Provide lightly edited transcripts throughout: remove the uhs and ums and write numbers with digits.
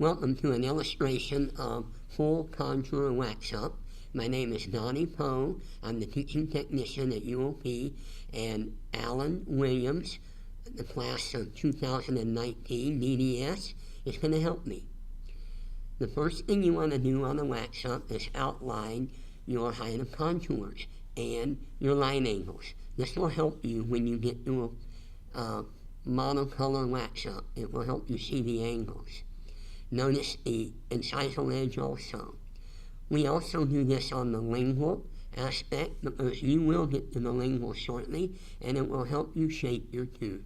Welcome to an illustration of full contour wax up. My name is Donnie Poe. I'm the teaching technician at UOP, and Alan Williams, the class of 2019 DDS, is going to help me. The first thing you want to do on a wax up is outline your height of contours and your line angles. This will help you when you get to a monocolor wax up. It will help you see the angles. Notice the incisal edge also. We also do this on the lingual aspect because you will get to the lingual shortly, and it will help you shape your tooth.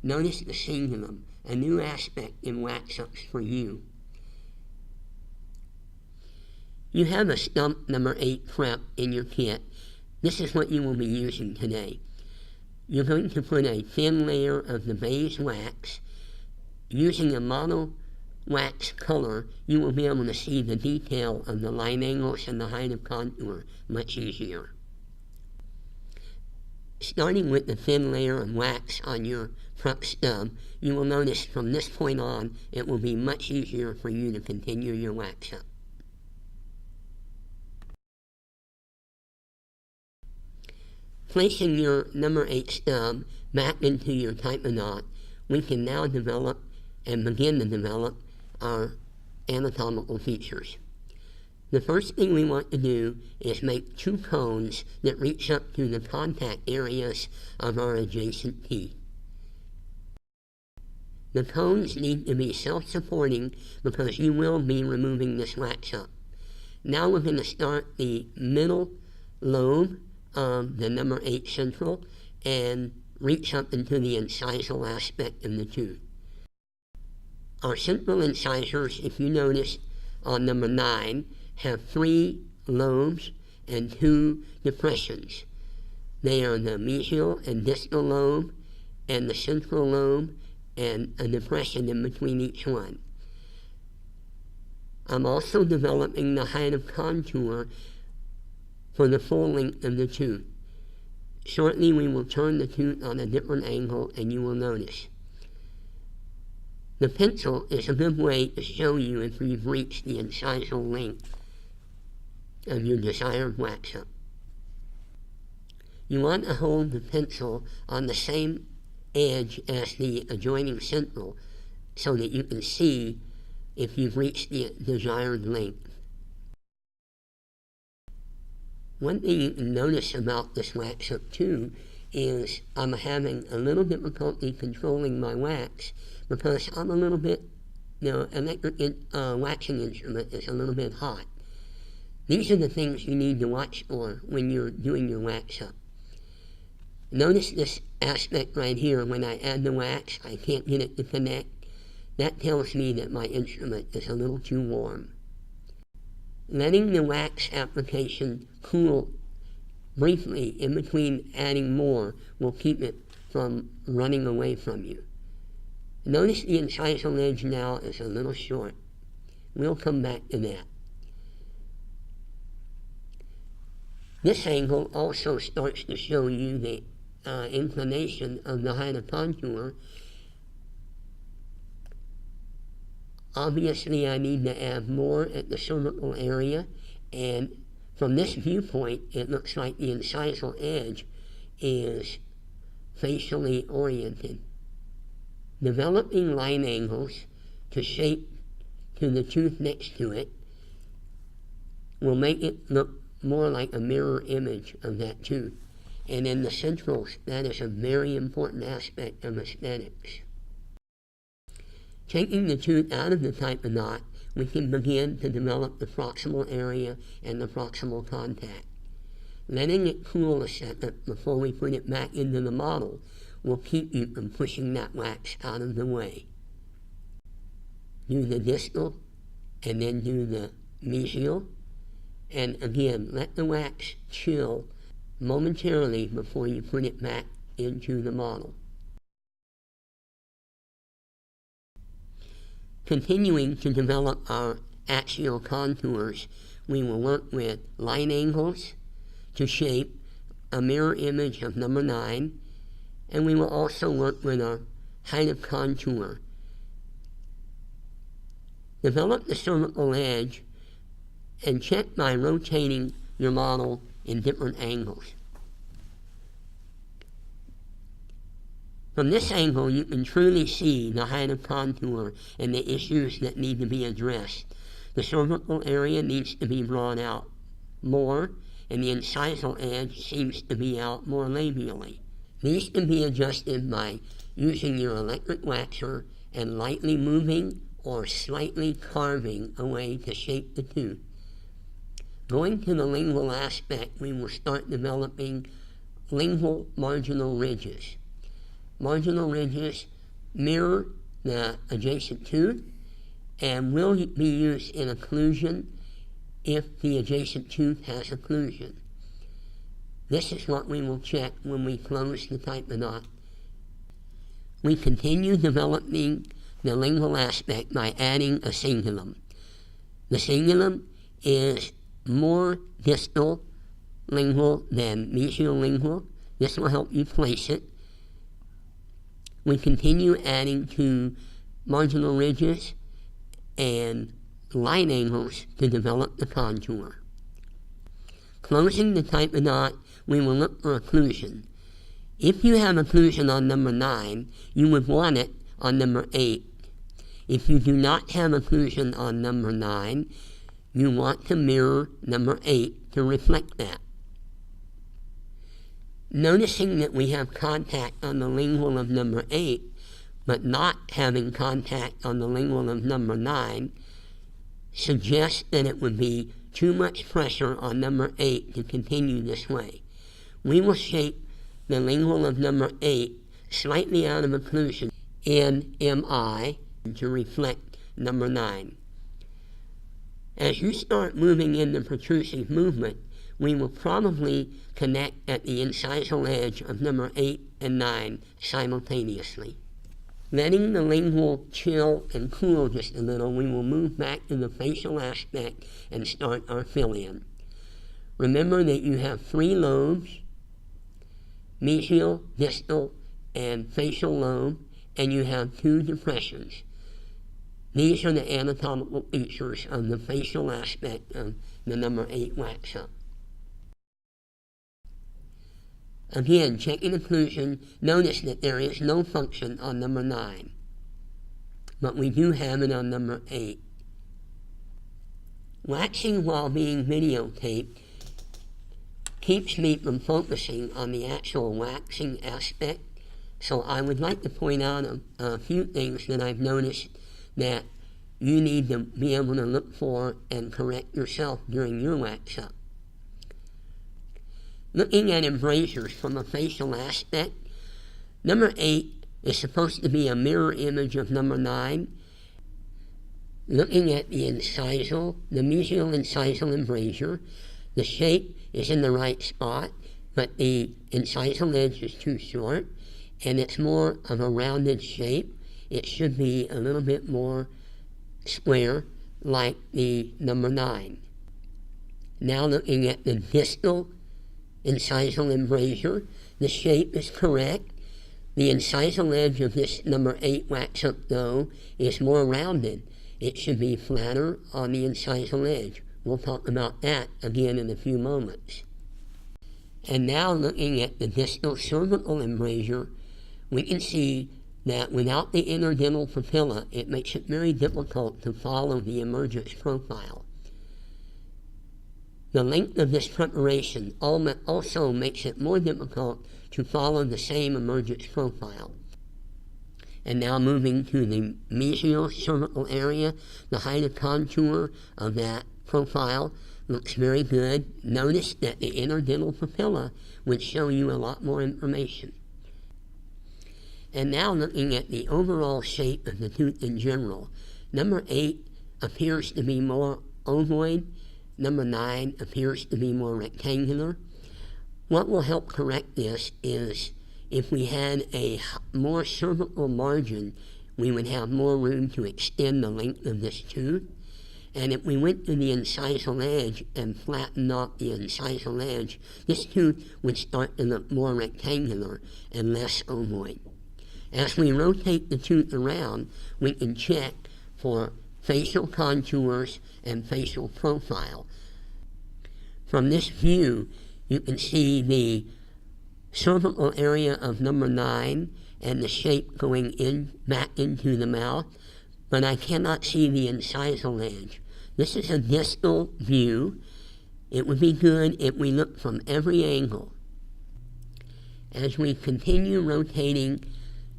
Notice the cingulum, a new aspect in wax ups for you. You have a stump number 8 prep in your kit. This is what you will be using today. You're going to put a thin layer of the beige wax. Using a mono wax color, you will be able to see the detail of the line angles and the height of contour much easier. Starting with the thin layer of wax on your prep stub, you will notice from this point on, it will be much easier for you to continue your wax up. Placing your number 8 stub back into your type of knot, we can now develop and begin to develop our anatomical features. The first thing we want to do is make 2 cones that reach up to the contact areas of our adjacent teeth. The cones need to be self-supporting because you will be removing this wax up. Now we're going to start the middle lobe of the number 8 central and reach up into the incisal aspect of the tooth. Our central incisors, if you notice on number 9, have 3 lobes and 2 depressions. They are the mesial and distal lobe and the central lobe and a depression in between each one. I'm also developing the height of contour for the full length of the tooth. Shortly we will turn the tooth on a different angle and you will notice. The pencil is a good way to show you if you've reached the incisal length of your desired wax up. You want to hold the pencil on the same edge as the adjoining central so that you can see if you've reached the desired length. One thing you can notice about this wax up too is I'm having a little difficulty controlling my wax because I'm a little bit, electric waxing instrument is a little bit hot. These are the things you need to watch for when you're doing your wax up. Notice this aspect right here. When I add the wax, I can't get it to connect. That tells me that my instrument is a little too warm. Letting the wax application cool briefly in between adding more will keep it from running away from you. Notice the incisal edge now is a little short. We'll come back to that. This angle also starts to show you the inclination of the height of contour. Obviously I need to add more at the cervical area, and from this viewpoint it looks like the incisal edge is facially oriented. Developing line angles to shape to the tooth next to it will make it look more like a mirror image of that tooth. And in the centrals, that is a very important aspect of aesthetics. Taking the tooth out of the type of knot, we can begin to develop the proximal area and the proximal contact. Letting it cool a second before we put it back into the model will keep you from pushing that wax out of the way. Do the distal and then do the mesial. And again, let the wax chill momentarily before you put it back into the model. Continuing to develop our axial contours, we will work with line angles to shape a mirror image of number 9, and we will also work with our height of contour. Develop the cervical edge and check by rotating your model in different angles. From this angle, you can truly see the height of contour and the issues that need to be addressed. The cervical area needs to be brought out more, and the incisal edge seems to be out more labially. These can be adjusted by using your electric waxer and lightly moving or slightly carving away to shape the tooth. Going to the lingual aspect, we will start developing lingual marginal ridges. Marginal ridges mirror the adjacent tooth and will be used in occlusion if the adjacent tooth has occlusion. This is what we will check when we close the type knot. We continue developing the lingual aspect by adding a cingulum. The cingulum is more distal lingual than mesial lingual. This will help you place it. We continue adding to marginal ridges and line angles to develop the contour. Closing the type knot, we will look for occlusion. If you have occlusion on number 9, you would want it on number 8. If you do not have occlusion on number 9, you want to mirror number 8 to reflect that. Noticing that we have contact on the lingual of number 8, but not having contact on the lingual of number 9, suggests that it would be too much pressure on number 8 to continue this way. We will shape the lingual of number 8 slightly out of occlusion in MI to reflect number 9. As you start moving in the protrusive movement, we will probably connect at the incisal edge of number 8 and 9 simultaneously. Letting the lingual chill and cool just a little, we will move back to the facial aspect and start our fill-in. Remember that you have 3 lobes, mesial, distal, and facial lobe, and you have 2 depressions. These are the anatomical features of the facial aspect of the number 8 wax-up. Again, checking occlusion, notice that there is no function on number 9, but we do have it on number 8. Waxing while being videotaped keeps me from focusing on the actual waxing aspect, so I would like to point out a few things that I've noticed that you need to be able to look for and correct yourself during your wax-up. Looking at embrasures from a facial aspect, number 8 is supposed to be a mirror image of number 9. Looking at the incisal, the mesial incisal embrasure, the shape is in the right spot, but the incisal edge is too short, and it's more of a rounded shape. It should be a little bit more square, like the number 9. Now looking at the distal incisal embrasure, the shape is correct. The incisal edge of this number 8 wax-up, though, is more rounded. It should be flatter on the incisal edge. We'll talk about that again in a few moments. And now looking at the distal cervical embrasure, we can see that without the interdental papilla, it makes it very difficult to follow the emergence profile. The length of this preparation also makes it more difficult to follow the same emergence profile. And now moving to the mesial cervical area, the height of contour of that profile looks very good. Notice that the interdental papilla would show you a lot more information. And now looking at the overall shape of the tooth in general, number 8 appears to be more ovoid. Number 9 appears to be more rectangular. What will help correct this is if we had a more cervical margin, we would have more room to extend the length of this tooth. And if we went to the incisal edge and flattened out the incisal edge, this tooth would start to look more rectangular and less ovoid. As we rotate the tooth around, we can check for facial contours and facial profile. From this view, you can see the cervical area of number 9 and the shape going back into the mouth, but I cannot see the incisal edge. This is a distal view. It would be good if we look from every angle. As we continue rotating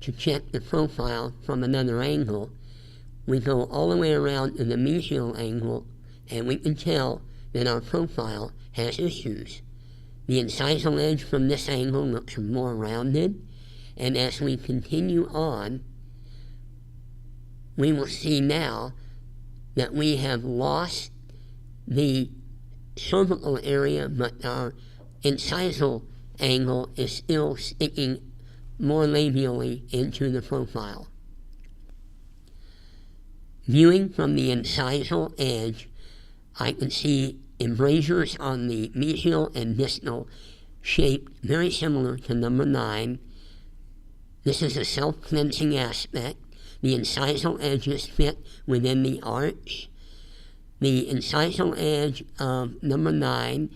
to check the profile from another angle, we go all the way around to the mesial angle, and we can tell that our profile has issues. The incisal edge from this angle looks more rounded, and as we continue on, we will see now that we have lost the cervical area, but our incisal angle is still sticking more labially into the profile. Viewing from the incisal edge, I can see embrasures on the mesial and distal shaped very similar to number 9. This is a self-cleansing aspect. The incisal edges fit within the arch. The incisal edge of number 9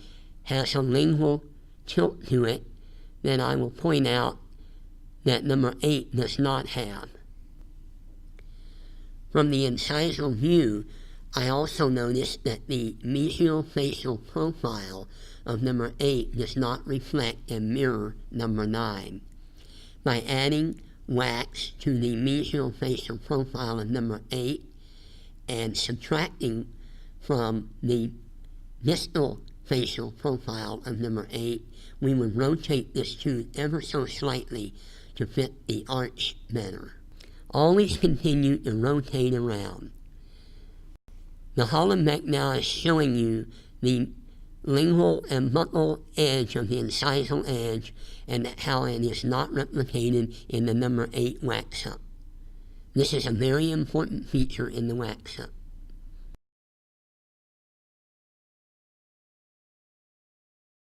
has a lingual tilt to it that I will point out that number 8 does not have. From the incisal view, I also noticed that the mesial facial profile of number 8 does not reflect and mirror number 9. By adding wax to the mesial facial profile of number 8 and subtracting from the distal facial profile of number 8, we would rotate this tooth ever so slightly to fit the arch better. Always continue to rotate around. The holodeck now is showing you the lingual and buccal edge of the incisal edge and how it is not replicated in the number 8 wax-up. This is a very important feature in the wax-up.